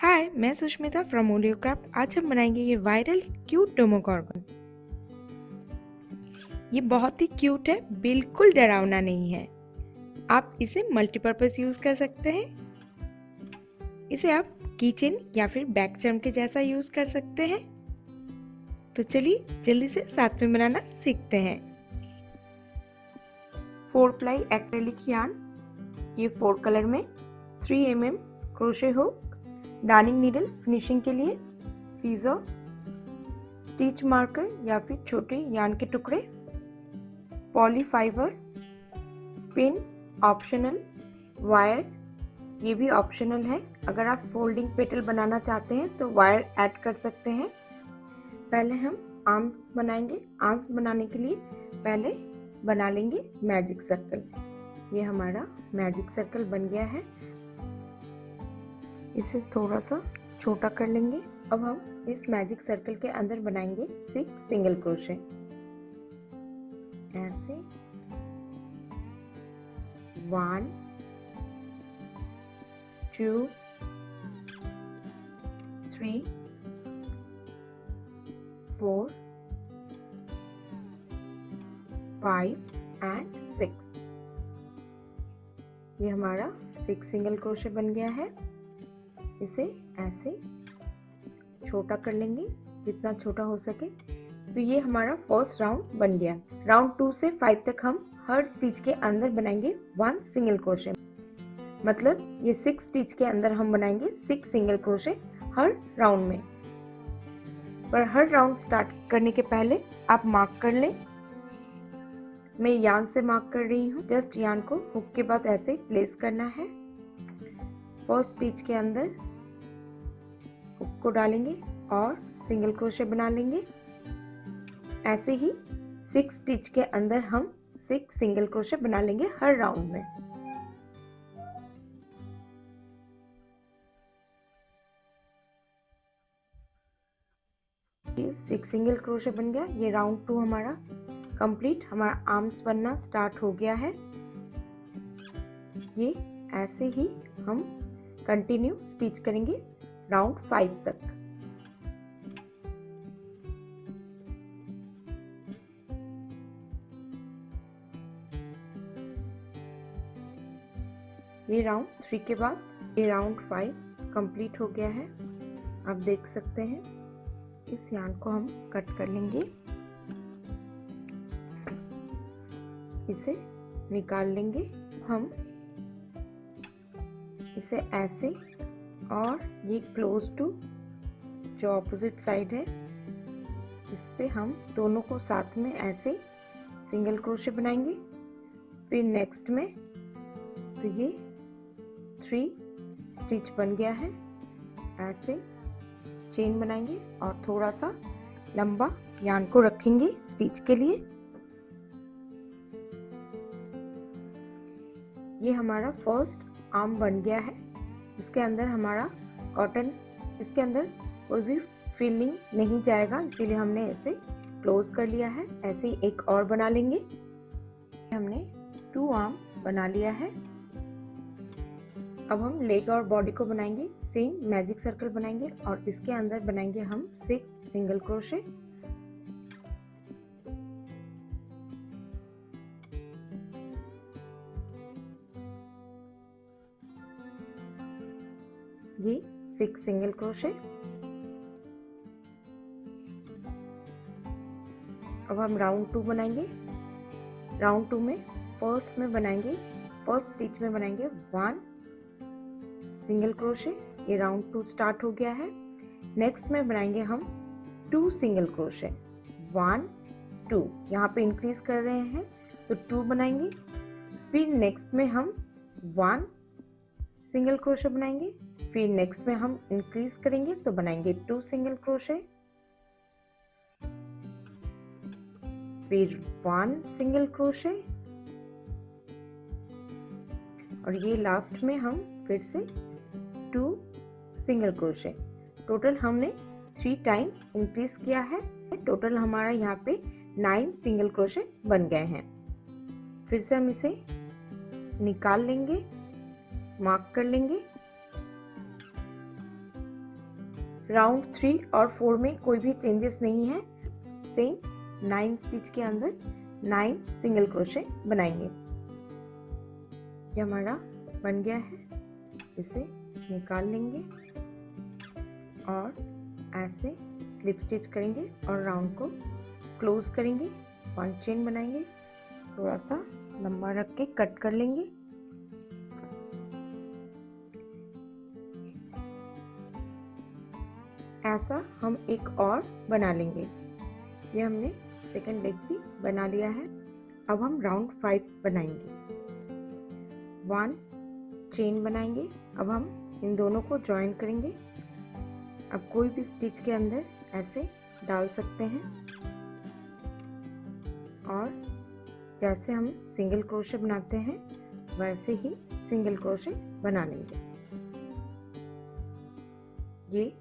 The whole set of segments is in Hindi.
हाय, मैं सुष्मिता फ्रॉम ओलियोक्राफ्ट। आज हम बनाएंगे ये वायरल क्यूट डेमोगोर्गन। ये बहुत ही क्यूट है, बिल्कुल डरावना नहीं है। आप इसे मल्टीपर्पज़ यूज़ कर सकते हैं। इसे आप किचन या फिर बैक चैम के जैसा यूज़ कर सकते हैं। तो चलिए जल्दी से साथ में बनाना सीखते हैं। 4 प्लाई एक्रेलिक यार्न, ये 4 कलर में, 3 mm crochet hook, darning needle finishing के लिए, सीजर, स्टिच मार्कर या फिर छोटे यार्न के टुकड़े, poly fibre, pin optional, wire ये भी ऑप्शनल है। अगर आप फोल्डिंग पेटल बनाना चाहते हैं तो वायर ऐड कर सकते हैं। पहले हम आर्म्स बनाएंगे। आर्म्स बनाने के लिए पहले बना लेंगे मैजिक सर्कल। ये हमारा मैजिक सर्कल बन गया है। इसे थोड़ा सा छोटा कर लेंगे। अब हम इस मैजिक सर्कल के अंदर बनाएंगे 6 सिंगल क्रोशे। ऐसे 1 2 3 4 5 एंड 6। ये हमारा 6 सिंगल क्रोशे बन गया है। इसे ऐसे छोटा कर लेंगे जितना छोटा हो सके। तो ये हमारा फर्स्ट राउंड बन गया। राउंड 2 से 5 तक हम हर स्टिच के अंदर बनाएंगे 1 सिंगल क्रोशे। मतलब ये 6 स्टिच के अंदर हम बनाएंगे 6 सिंगल क्रोशे हर राउंड में। पर हर राउंड स्टार्ट करने के पहले आप मार्क कर लें। मैं यार्न से मार्क कर रही हूँ। जस्ट यार्न को हुक के बाद ऐसे प्लेस करना है। फर्स्ट स्टिच के अंदर हुक को डालेंगे और सिंगल क्रोशे बना लेंगे। ऐसे ही 6 स्टिच के अंदर हम 6 सिंगल क्रोशे बना लेंगे हर राउंड में। ये 6 सिंगल क्रोशे बन गया। ये राउंड 2 हमारा कंप्लीट। हमारा आर्म्स बनना स्टार्ट हो गया है। ये ऐसे ही हम कंटिन्यू स्टिच करेंगे राउंड 5 तक। ये राउंड 3 के बाद ये राउंड 5 कंप्लीट हो गया है। आप देख सकते हैं। इस यार्न को हम कट कर लेंगे। इसे निकाल लेंगे। हम इसे ऐसे, और ये क्लोज टू जो ऑपोजिट साइड है इस पे हम दोनों को साथ में ऐसे सिंगल क्रोशे बनाएंगे। फिर नेक्स्ट में तो ये 3 स्टिच बन गया है। ऐसे चेन बनाएंगे और थोड़ा सा लंबा यार्न को रखेंगे स्टिच के लिए। ये हमारा फर्स्ट आर्म बन गया है। इसके अंदर हमारा कॉटन, इसके अंदर कोई भी फिलिंग नहीं जाएगा, इसीलिए हमने इसे क्लोज कर लिया है। ऐसे ही एक और बना लेंगे। हमने 2 आर्म बना लिया है। अब हम लेग और बॉडी को बनाएंगे। सेम मैजिक सर्कल बनाएंगे और इसके अंदर बनाएंगे हम 6 सिंगल क्रोशे। ये 6 सिंगल क्रोशे। अब हम राउंड 2 बनाएंगे। राउंड 2 में फर्स्ट स्टिच में बनाएंगे 1 सिंगल क्रोशे। ये राउंड 2 स्टार्ट हो गया है। नेक्स्ट में बनाएंगे हम 2 सिंगल क्रोशे। 1 2, यहाँ पे इंक्रीज कर रहे हैं तो 2 बनाएंगे। फिर नेक्स्ट में हम 1 सिंगल क्रोशे बनाएंगे। फिर नेक्स्ट में हम इंक्रीज करेंगे तो बनाएंगे 2 सिंगल क्रोशे, फिर 1 सिंगल क्रोशे, और ये लास्ट में हम फिर से 2 सिंगल क्रोशे। टोटल हमने 3 टाइम इंक्रीज किया है। टोटल हमारा यहाँ पे 9 सिंगल क्रोशे बन गए हैं। फिर से हम इसे निकाल लेंगे, मार्क कर लेंगे। राउंड 3 और 4 में कोई भी चेंजेस नहीं है, सेम 9 स्टिच के अंदर 9 सिंगल क्रोशे बनाएंगे। ये हमारा बन गया है, इसे निकाल लेंगे और ऐसे स्लिप स्टिच करेंगे और राउंड को क्लोज करेंगे। 1 चेन बनाएंगे, थोड़ा सा लंबा रख के कट कर लेंगे। ऐसा हम एक और बना लेंगे। ये हमने सेकंड लेग भी बना लिया है। अब हम राउंड 5 बनाएंगे। 1 चेन बनाएंगे। अब हम इन दोनों को जॉइन करेंगे। अब कोई भी स्टिच के अंदर ऐसे डाल सकते हैं और जैसे हम सिंगल क्रोशे बनाते हैं वैसे ही सिंगल क्रोशे बना लेंगे। ये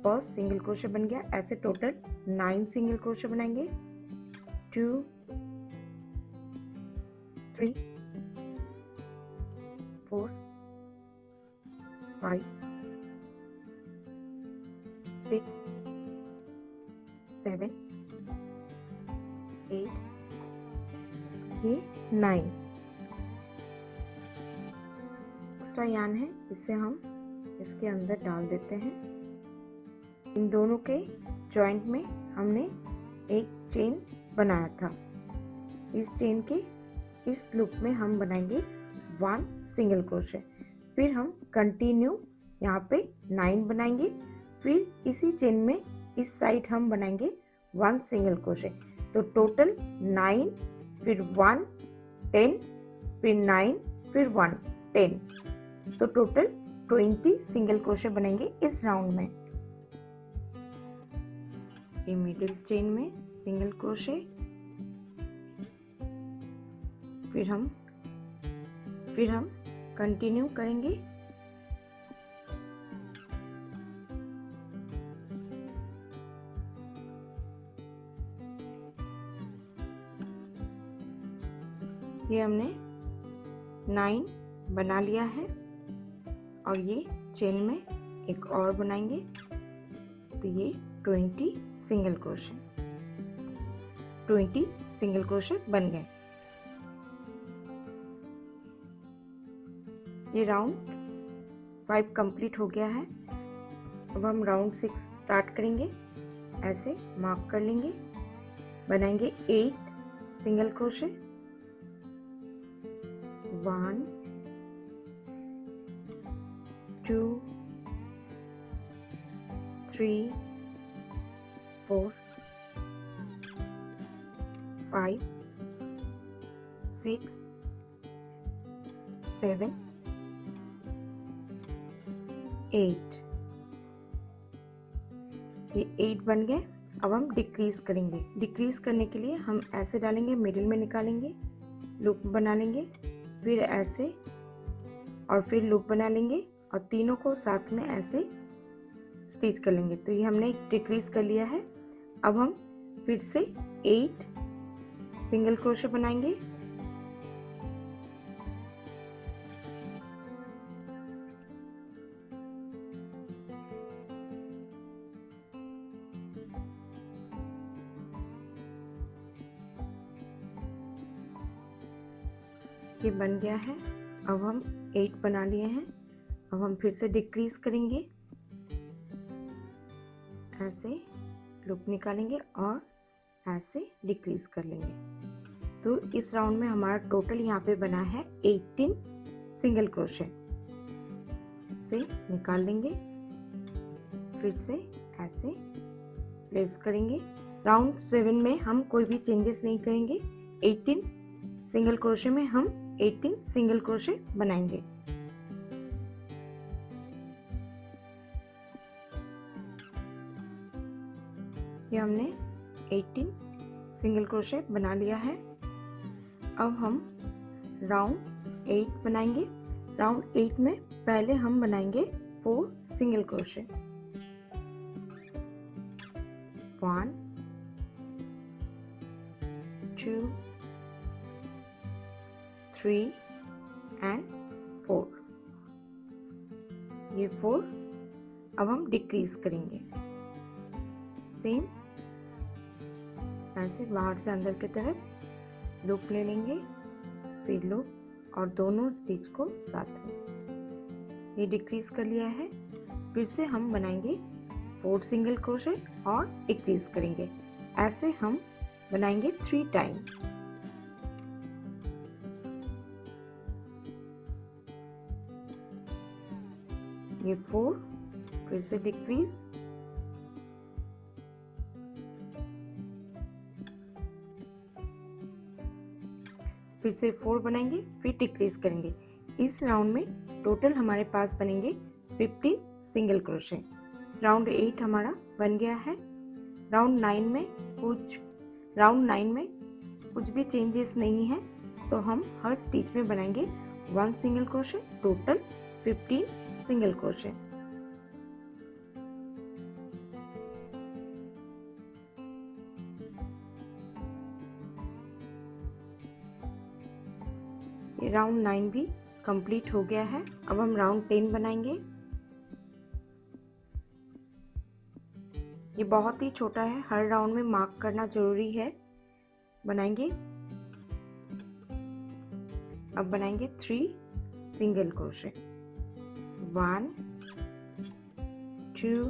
फर्स्ट सिंगल क्रोशे बन गया। ऐसे टोटल 9 सिंगल क्रोशे बनाएंगे। 2 3 4 5 6 7 8 ये 9 एक्स्ट्रा यार्न है, इसे हम इसके अंदर डाल देते हैं। इन दोनों के जॉइंट में हमने एक चेन बनाया था। इस चेन के इस लूप में हम बनाएंगे 1 सिंगल क्रोशे। फिर हम कंटिन्यू यहाँ पे 9 बनाएंगे। फिर इसी चेन में इस साइड हम बनाएंगे 1 सिंगल क्रोशे। तो टोटल 9, फिर 1 10, फिर 9, फिर 1 10, तो टोटल 20 सिंगल क्रोशे बनेंगे इस राउंड में। ये मिडिल चेन में सिंगल क्रोशे, फिर हम कंटिन्यू करेंगे। ये हमने 9 बना लिया है और ये चेन में एक और बनाएंगे, तो ये 20 सिंगल क्रोशे 20 सिंगल क्रोशे बन गए। ये राउंड 5 कंप्लीट हो गया है। अब हम राउंड 6 स्टार्ट करेंगे। ऐसे मार्क कर लेंगे, बनाएंगे 8 सिंगल क्रोशे। 1 2 3 4 5 6 7 8, ये 8 बन गए। अब हम डिक्रीज करेंगे। डिक्रीज करने के लिए हम ऐसे डालेंगे, मिडिल में निकालेंगे, लूप बना लेंगे, फिर ऐसे और फिर लूप बना लेंगे और तीनों को साथ में ऐसे स्टिच कर लेंगे। तो ये हमने डिक्रीज कर लिया है। अब हम फिर से 8 सिंगल क्रोशे बनाएंगे। ये बन गया है। अब हम 8 बना लिए हैं। अब हम फिर से डिक्रीज करेंगे, ऐसे लूप निकालेंगे और ऐसे डिक्रीज कर लेंगे। तो इस राउंड में हमारा टोटल यहाँ पे बना है 18 सिंगल क्रोशे। से निकाल लेंगे, फिर से ऐसे प्लेस करेंगे। राउंड 7 में हम कोई भी चेंजेस नहीं करेंगे। 18 सिंगल क्रोशे में हम 18 सिंगल क्रोशे बनाएंगे। ये हमने 18 सिंगल क्रोशे बना लिया है। अब हम राउंड 8 बनाएंगे। राउंड 8 में पहले हम बनाएंगे 4 सिंगल क्रोशे। 1 2 3 एंड 4, ये 4। अब हम डिक्रीज करेंगे। सेम ऐसे बाहर से अंदर की तरफ लूप ले लेंगे, फिर लूप और दोनों स्टिच को साथ में। ये डिक्रीज कर लिया है। फिर से हम बनाएंगे 4 सिंगल क्रोशेट और डिक्रीज करेंगे। ऐसे हम बनाएंगे 3 टाइम। ये 4, फिर से डिक्रीज, फिर से 4 बनाएंगे, फिर डिक्रीज करेंगे। इस राउंड में टोटल हमारे पास बनेंगे 15 सिंगल क्रोशेट। राउंड 8 हमारा बन गया है। राउंड 9 में कुछ भी चेंजेस नहीं है, तो हम हर स्टिच में बनाएंगे 1 single crochet, total 15 single crochet. ये राउंड 9 भी कंप्लीट हो गया है। अब हम राउंड 10 बनाएंगे। ये बहुत ही छोटा है, हर राउंड में मार्क करना जरूरी है। बनाएंगे, अब बनाएंगे 3 सिंगल क्रोशेट, 1 2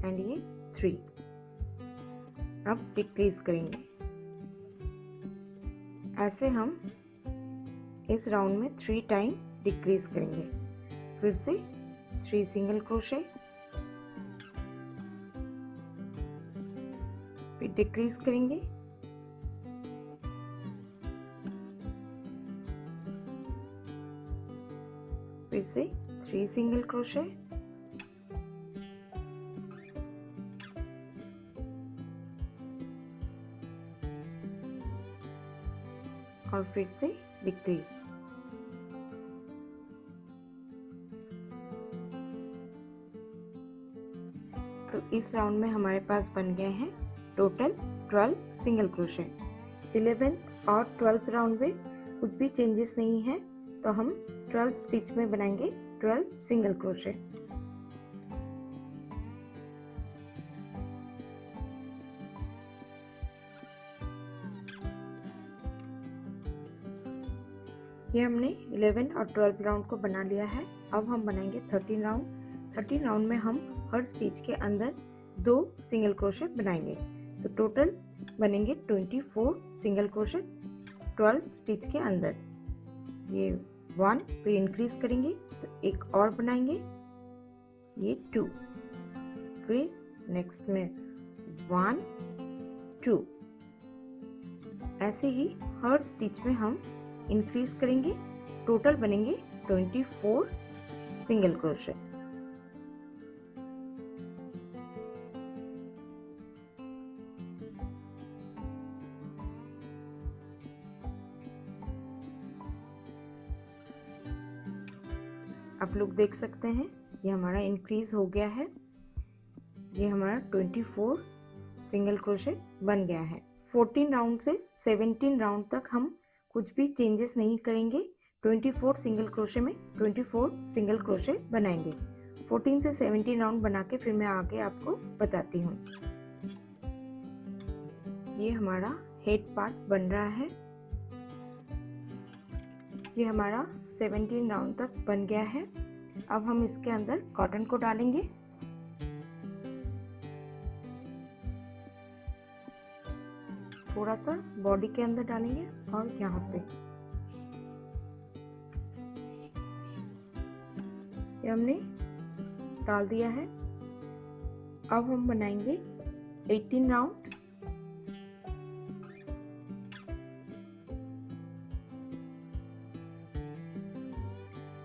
एंड ये 3। अब डिक्रीज करेंगे। ऐसे हम इस राउंड में 3 टाइम डिक्रीज करेंगे। फिर से 3 सिंगल क्रोशेट, फिर डिक्रीज करेंगे, फिर से 3 सिंगल क्रोशेट, और फिर से डिक्रीज। तो इस राउंड में हमारे पास बन गए हैं टोटल 12 सिंगल क्रोशेट। 11th और 12th राउंड में कुछ भी चेंजेस नहीं है, तो हम 12 स्टिच में बनाएंगे 12 सिंगल क्रोशेट। ये हमने 11 और 12 राउंड को बना लिया है। अब हम बनाएंगे 13 राउंड। 13 राउंड में हम हर स्टिच के अंदर 2 सिंगल क्रोशेट बनाएंगे, तो टोटल बनेंगे 24 सिंगल क्रोशेट 12 स्टिच के अंदर। ये 1 फिर इंक्रीज करेंगे, तो एक और बनाएंगे, ये 2, फिर नेक्स्ट में 1 2। ऐसे ही हर स्टिच में हम इंक्रीज करेंगे, टोटल बनेंगे 24 सिंगल क्रोशेट। आप लोग देख सकते हैं ये हमारा इंक्रीज हो गया है। ये हमारा 24 सिंगल क्रोशेट बन गया है। 14 राउंड से 17 राउंड तक हम कुछ भी चेंजेस नहीं करेंगे। 24 सिंगल क्रोशे में 24 सिंगल क्रोशे बनाएंगे। 14 से 17 राउंड बना के फिर मैं आगे आपको बताती हूँ। ये हमारा हेड पार्ट बन रहा है। ये हमारा 17 राउंड तक बन गया है। अब हम इसके अंदर कॉटन को डालेंगे। थोड़ा सा बॉडी के अंदर डालेंगे और यहाँ पे ये हमने डाल दिया है। अब हम बनाएंगे 18 राउंड।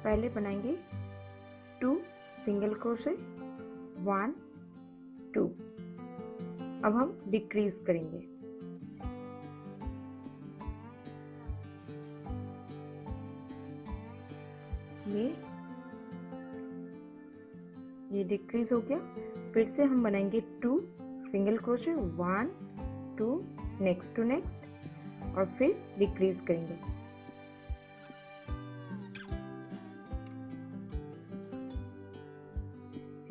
पहले बनाएंगे 2 सिंगल क्रोशे, 1 2। अब हम डिक्रीज करेंगे। ये डिक्रीज हो गया। फिर से हम बनाएंगे 2 single crochet, 1 2 next to next, और फिर डिक्रीज करेंगे।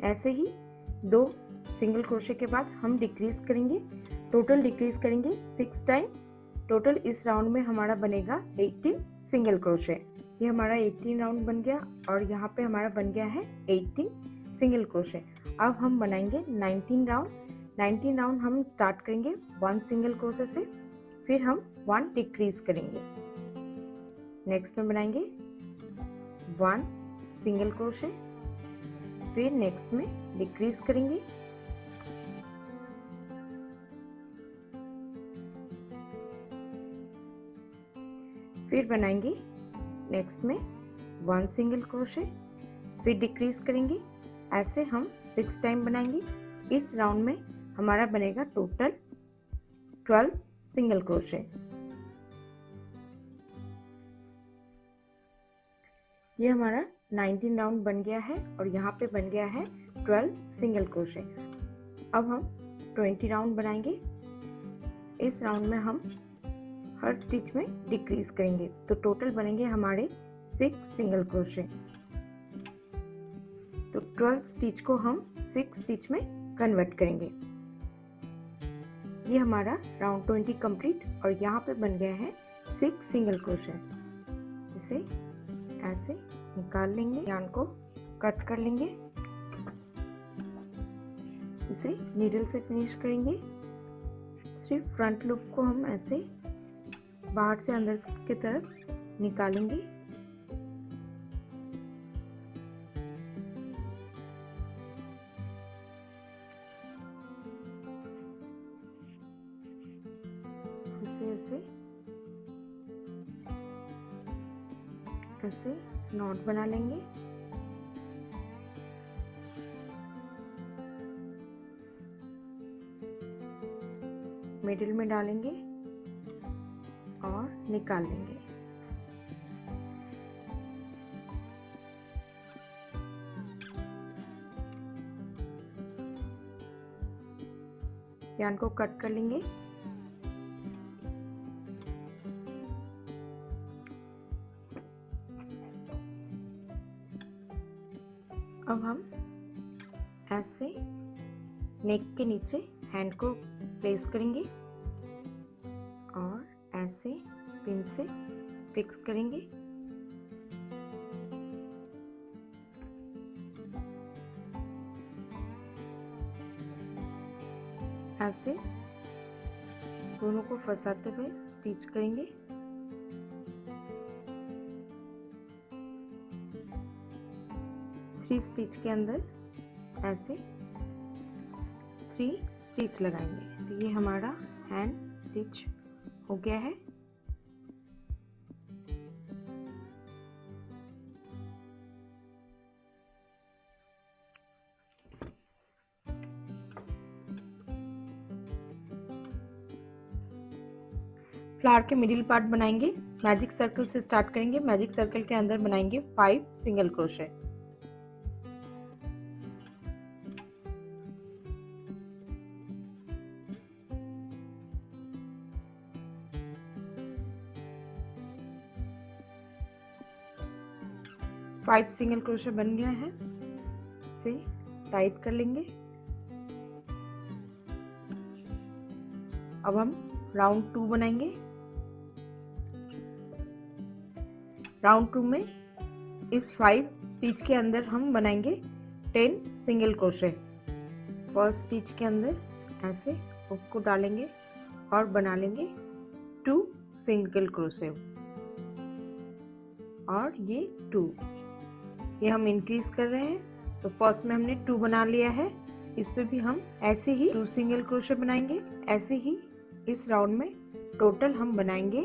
ऐसे ही 2 सिंगल क्रोशे के बाद हम डिक्रीज करेंगे, टोटल डिक्रीज करेंगे 6 टाइम। टोटल इस राउंड में हमारा बनेगा 18 सिंगल क्रोशे। ये हमारा 18 राउंड बन गया और यहाँ पे हमारा बन गया है 18 सिंगल क्रोशे। अब हम बनाएंगे 19 राउंड। 19 राउंड हम स्टार्ट करेंगे 1 सिंगल क्रोशे से, फिर हम 1 डिक्रीज करेंगे। नेक्स्ट में बनाएंगे 1 सिंगल क्रोशे, फिर नेक्स्ट में डिक्रीज करेंगे, फिर बनाएंगे नेक्स्ट में 1 सिंगल क्रोशे, फिर डिक्रीज करेंगे। ऐसे हम 6 टाइम बनाएंगे। इस राउंड में हमारा बनेगा टोटल 12 सिंगल क्रोशे। ये हमारा 19 राउंड बन गया है और यहाँ पे बन गया है 12 सिंगल क्रोशे। अब हम 20 राउंड बनाएंगे। इस राउंड में हम हर स्टिच में डिक्रीज करेंगे, तो टोटल बनेंगे हमारे 6 सिंगल क्रोशे। तो 12 स्टिच को हम 6 स्टिच में कन्वर्ट करेंगे। ये हमारा राउंड 20 कंप्लीट और यहाँ पे बन गया है 6 सिंगल क्रोशे। इसे ऐसे निकाल लेंगे, यार्न को कट कर लेंगे, इसे नीडल से फिनिश करेंगे। सिर्फ फ्रंट लूप को हम ऐसे बाहर से अंदर की तरफ निकालेंगे। ऐसे ऐसे नॉट बना लेंगे। मिडिल में डालेंगे और निकाल लेंगे। यार्न को कट कर लेंगे। अब हम ऐसे नेक के नीचे हैंड को प्लेस करेंगे और ऐसे पिन से फिक्स करेंगे। ऐसे दोनों को फंसाते हुए स्टिच करेंगे। थ्री स्टिच के अंदर ऐसे 3 स्टिच लगाएंगे। तो ये हमारा हैंड स्टिच हो गया है। फ्लावर के मिडिल पार्ट बनाएंगे। मैजिक सर्कल से स्टार्ट करेंगे। मैजिक सर्कल के अंदर बनाएंगे 5 single crochet. Five single crochet बन गया है। इसे टाइट कर लेंगे। अब हम राउंड 2 बनाएंगे। राउंड 2 में इस 5 स्टिच के अंदर हम बनाएंगे 10 सिंगल क्रोशे। फर्स्ट स्टिच के अंदर ऐसे हुक को डालेंगे और बना लेंगे 2 सिंगल क्रोशे और ये 2। ये हम इंक्रीज कर रहे हैं। तो फर्स्ट में हमने 2 बना लिया है, इस पे भी हम ऐसे ही 2 सिंगल क्रोशे बनाएंगे। ऐसे ही इस राउंड में टोटल हम बनाएंगे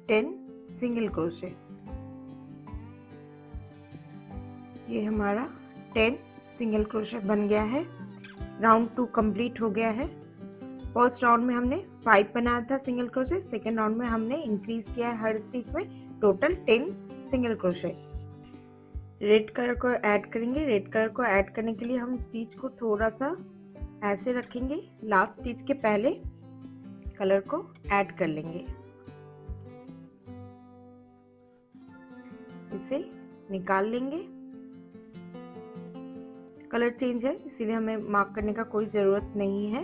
10 सिंगल क्रोशे। ये हमारा 10 सिंगल क्रोशे बन गया है। राउंड 2 कंप्लीट हो गया है। फर्स्ट राउंड में हमने 5 बनाया था सिंगल क्रोशे। सेकेंड राउंड में हमने इंक्रीज किया है हर स्टिच में total 10 single crochet. Red colour को ऐड करेंगे। रेड कलर को ऐड करने के लिए हम स्टिच को थोड़ा सा ऐसे रखेंगे, लास्ट स्टिच के पहले कलर को ऐड कर लेंगे। इसे निकाल लेंगे कलर चेंज है, इसीलिए हमें मार्क करने का कोई ज़रूरत नहीं है।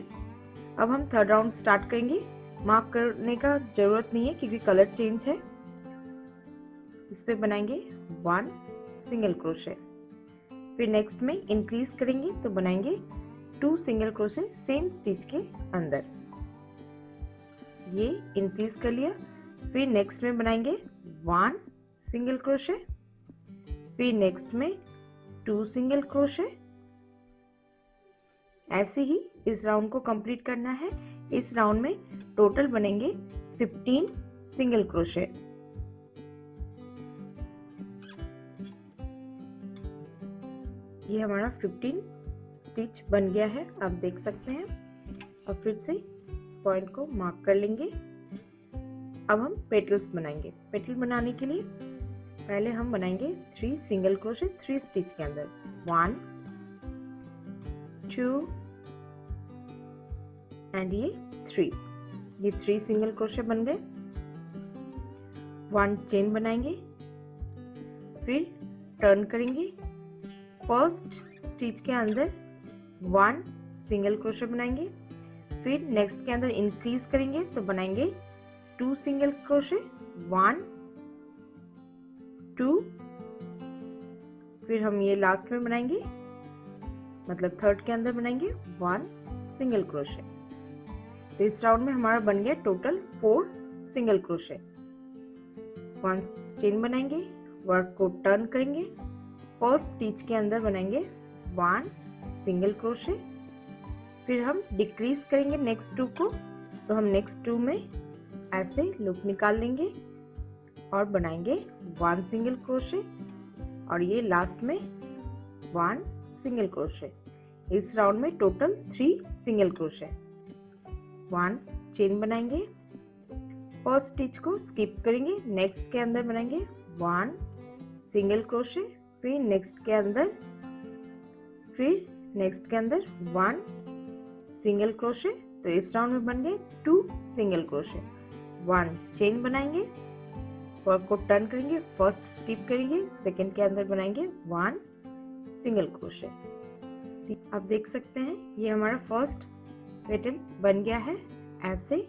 अब हम थर्ड राउंड स्टार्ट करेंगे। मार्क करने का ज़रूरत नहीं है क्योंकि कलर चेंज है। इस पे बनाएंगे 1 सिंगल क्रोशे। फिर नेक्स्ट में इंक्रीज करेंगे तो बनाएंगे 2 सिंगल क्रोशे सेम स्टिच के अंदर। ये इंक्रीज कर लिया। फिर नेक्स्ट में बनाएंगे 1 सिंगल क्रोशे। फिर नेक्स्ट में 2 सिंगल क्रोशे। ऐसे ही इस राउंड को कंप्लीट करना है। इस राउंड में टोटल बनेंगे 15 सिंगल क्रोशे। ये हमारा 15 स्टिच बन गया है, आप देख सकते हैं। और फिर से इस पॉइंट को मार्क कर लेंगे। अब हम पेटल्स बनाएंगे। पेटल बनाने के लिए पहले हम बनाएंगे 3 सिंगल क्रोशे 3 स्टिच के अंदर। 1 2 एंड ये 3। ये 3 सिंगल क्रोशे बन गए। 1 चेन बनाएंगे, फिर टर्न करेंगे। फर्स्ट स्टिच के अंदर 1 सिंगल क्रोशे बनाएंगे। फिर नेक्स्ट के अंदर इंक्रीज करेंगे तो बनाएंगे 2 सिंगल क्रोशे। 1 2। फिर हम ये लास्ट में बनाएंगे, मतलब थर्ड के अंदर बनाएंगे 1 सिंगल क्रोशे। तो इस राउंड में हमारा बन गया टोटल 4 सिंगल क्रोशे। 1 चेन बनाएंगे, वर्क को टर्न करेंगे। फर्स्ट स्टिच के अंदर बनाएंगे 1 सिंगल क्रोशे। फिर हम डिक्रीज करेंगे नेक्स्ट 2 को, तो हम नेक्स्ट 2 में ऐसे लूप निकाल लेंगे और बनाएंगे 1 सिंगल क्रोशे। और ये लास्ट में 1 सिंगल क्रोशे। इस राउंड में टोटल 3 सिंगल क्रोशे। 1 चेन बनाएंगे, फर्स्ट स्टिच को स्किप करेंगे, नेक्स्ट के अंदर बनाएंगे 1 सिंगल क्रोशे। फिर नेक्स्ट के अंदर 1 सिंगल क्रोशे। तो इस राउंड में बन गए 2 सिंगल क्रोशे। 1 चेन बनाएंगे, वर्क को टर्न करेंगे, फर्स्ट स्किप करेंगे, सेकंड के अंदर बनाएंगे 1 सिंगल क्रोशे। आप देख सकते हैं ये हमारा फर्स्ट पेटल बन गया है। ऐसे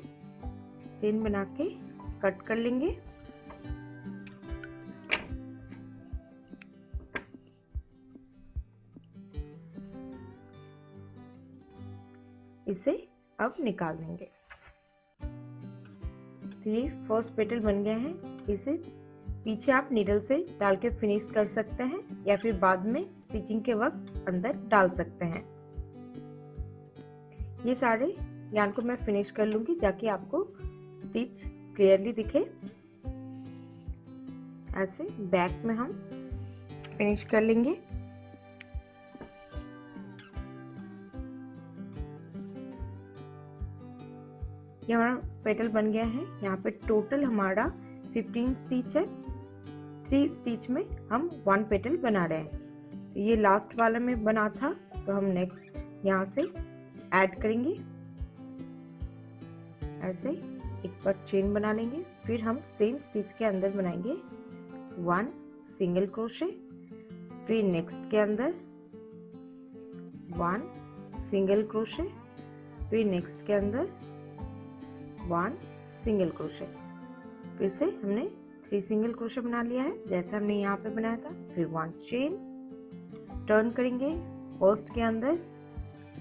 चेन बना के कट कर लेंगे। इसे अब निकाल देंगे। तो ये फर्स्ट पेटल बन गया है। इसे पीछे आप नीडल से डाल के फिनिश कर सकते हैं या फिर बाद में स्टिचिंग के वक्त अंदर डाल सकते हैं। ये सारे यार्न को मैं फिनिश कर लूंगी ताकि आपको स्टिच क्लियरली दिखे। ऐसे बैक में हम फिनिश कर लेंगे। ये हमारा पेटल बन गया है। यहाँ पे टोटल हमारा 15 स्टिच है। 3 स्टिच में हम 1 पेटल बना रहे हैं। तो ये लास्ट वाला में बना था, तो हम नेक्स्ट यहाँ से ऐड करेंगे। ऐसे एक बार चेन बना लेंगे, फिर हम सेम स्टिच के अंदर बनाएंगे 1 सिंगल क्रोशे। फिर नेक्स्ट के अंदर 1 सिंगल क्रोशे। फिर नेक्स्ट के अंदर 1 सिंगल क्रोशे। फिर से हमने 3 सिंगल क्रोशे बना लिया है जैसा हमने यहाँ पे बनाया था। फिर 1 चेन, टर्न करेंगे, फर्स्ट के अंदर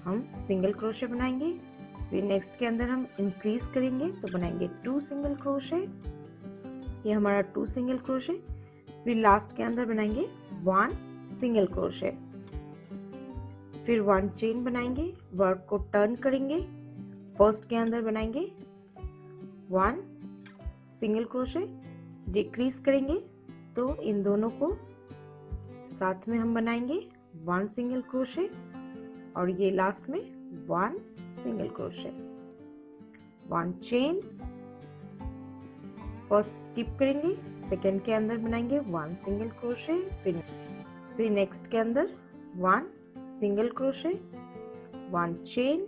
हम सिंगल क्रोशे बनाएंगे। फिर नेक्स्ट के अंदर हम इंक्रीज करेंगे तो बनाएंगे 2 सिंगल क्रोशे। ये हमारा 2 सिंगल क्रोशे। फिर लास्ट के अंदर बनाएंगे 1 सिंगल क्रोशे। फिर 1 चेन बनाएंगे, वर्क को टर्न करेंगे, फर्स्ट के अंदर बनाएंगे 1 सिंगल क्रोशे, डिक्रीज करेंगे तो इन दोनों को साथ में हम बनाएंगे 1 सिंगल क्रोशे। और ये लास्ट में 1 single crochet. 1 chain, first skip करेंगे, सेकेंड के अंदर बनाएंगे 1 सिंगल क्रोशे। फिर नेक्स्ट के अंदर 1 single crochet, 1 chain,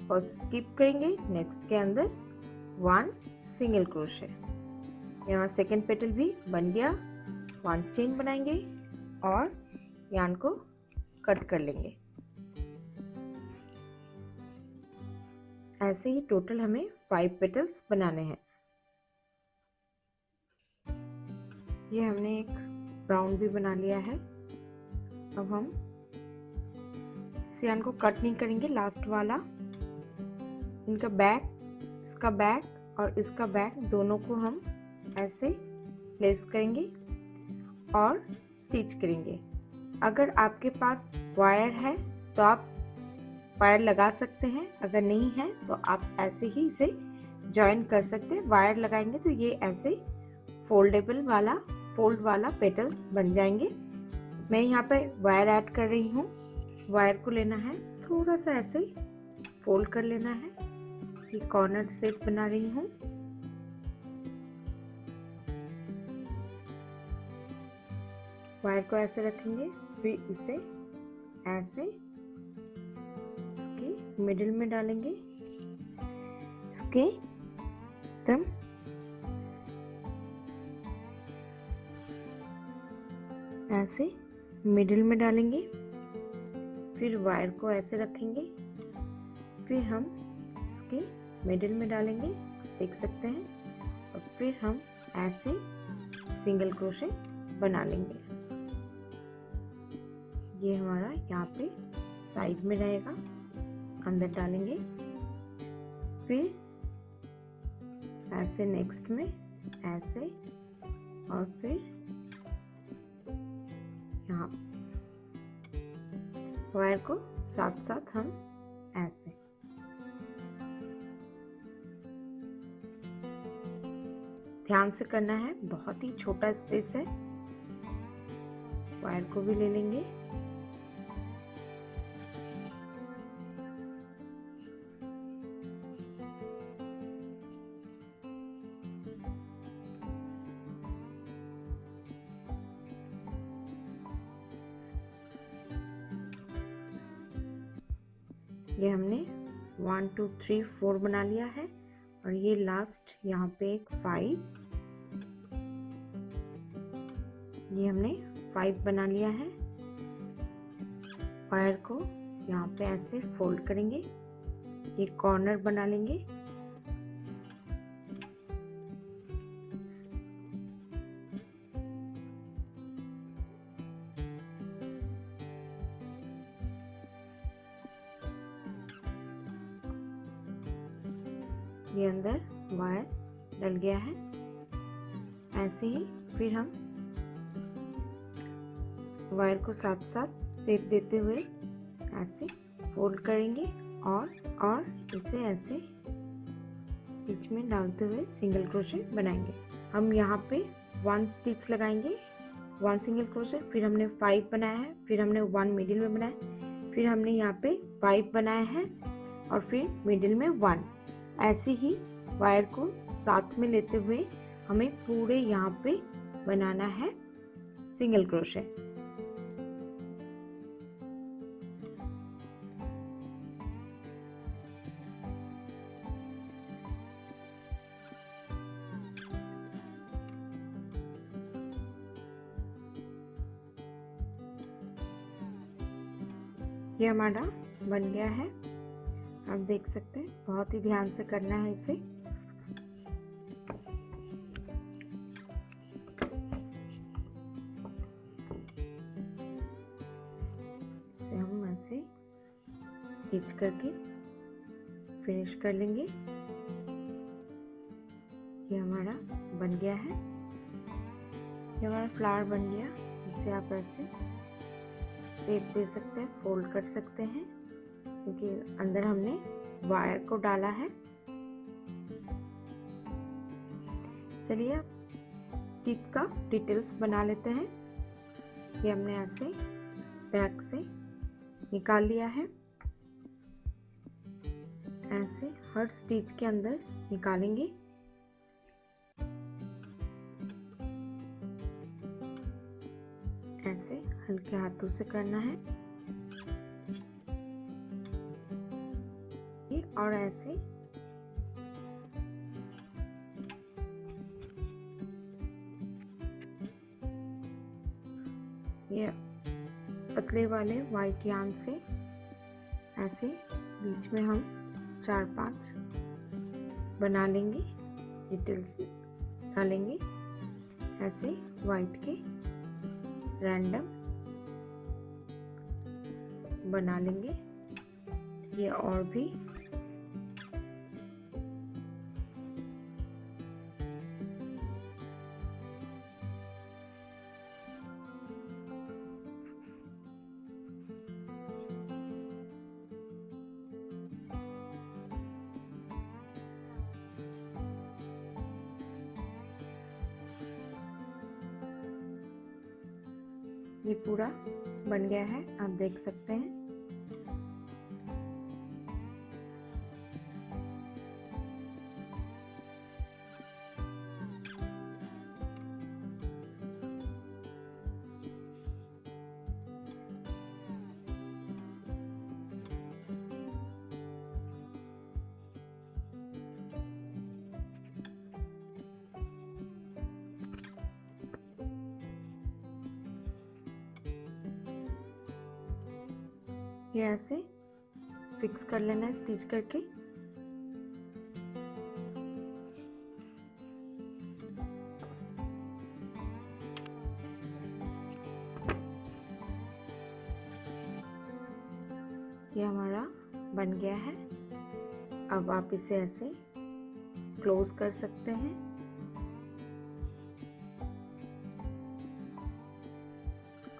first skip करेंगे, नेक्स्ट के अंदर 1 सिंगल क्रोशे। यहाँ सेकेंड पेटल भी बन गया। 1 चेन बनाएंगे और यार्न को कट कर लेंगे। ऐसे ही टोटल हमें 5 पेटल्स बनाने हैं। ये हमने एक राउंड भी बना लिया है। अब हम सियान को कट नहीं करेंगे, लास्ट वाला इनका बैक, इसका बैक और इसका बैक दोनों को हम ऐसे प्लेस करेंगे और स्टिच करेंगे। अगर आपके पास वायर है तो आप वायर लगा सकते हैं, अगर नहीं है तो आप ऐसे ही इसे जॉइन कर सकते हैं। वायर लगाएंगे तो ये ऐसे फोल्ड वाला पेटल्स बन जाएंगे। मैं यहाँ पे वायर ऐड कर रही हूँ। वायर को लेना है, थोड़ा सा ऐसे फोल्ड कर लेना है। ये कॉर्नर शेप बना रही हूँ। वायर को ऐसे रखेंगे, फिर इसे ऐसे इसके मिडिल में डालेंगे, इसके एकदम ऐसे मिडिल में डालेंगे। फिर वायर को ऐसे रखेंगे, फिर हम इसके मिडिल में डालेंगे, देख सकते हैं। और फिर हम ऐसे सिंगल क्रोशे बना लेंगे। ये हमारा यहाँ पे साइड में रहेगा, अंदर डालेंगे। फिर ऐसे नेक्स्ट में ऐसे, और फिर यहाँ वायर को साथ साथ हम ऐसे। ध्यान से करना है, बहुत ही छोटा स्पेस है। वायर को भी ले लेंगे। ये हमने 1 2 3 4 बना लिया है, और ये लास्ट यहाँ पे एक 5, ये हमने 5 बना लिया है। वायर को यहाँ पे ऐसे फोल्ड करेंगे, ये कॉर्नर बना लेंगे। ये अंदर वायर डल गया है। ऐसे ही फिर हम वायर को साथ साथ शेप देते हुए ऐसे फोल्ड करेंगे और इसे ऐसे स्टिच में डालते हुए सिंगल क्रोशे बनाएंगे। हम यहाँ पे 1 स्टिच लगाएंगे, 1 सिंगल क्रोशे। फिर हमने 5 बनाया है, फिर हमने 1 मिडिल में बनाया, फिर हमने यहाँ पे 5 बनाया है, और फिर मिडिल में 1। ऐसे ही वायर को साथ में लेते हुए हमें पूरे यहाँ पे बनाना है सिंगल क्रोशे। ये हमारा बन गया है, आप देख सकते हैं। बहुत ही ध्यान से करना है इसे। इसे हम ऐसे स्टिच करके फिनिश कर लेंगे। ये हमारा बन गया है, ये हमारा फ्लावर बन गया। इसे आप ऐसे शेप दे सकते हैं, फोल्ड कर सकते हैं, क्योंकि अंदर हमने वायर को डाला है। चलिए अब टीथ का डिटेल्स बना लेते हैं। ये हमने ऐसे बैक से निकाल लिया है, ऐसे हर स्टिच के अंदर निकालेंगे। ऐसे हल्के हाथों से करना है, और ऐसे ये पतले वाले वाइट यार्न से ऐसे बीच में हम 4-5 बना लेंगे, डिटेल्स डालेंगे ऐसे वाइट के रैंडम बना लेंगे। ये और भी ये पूरा बन गया है, आप देख सकते हैं। ये ऐसे फिक्स कर लेना है स्टिच करके। ये हमारा बन गया है। अब आप इसे ऐसे क्लोज कर सकते हैं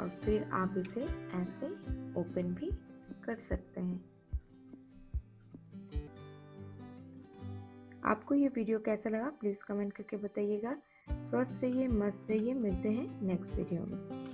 और फिर आप इसे ऐसे ओपन भी कर सकते हैं। आपको ये वीडियो कैसा लगा प्लीज़ कमेंट करके बताइएगा। स्वस्थ रहिए, मस्त रहिए, मिलते हैं नेक्स्ट वीडियो में।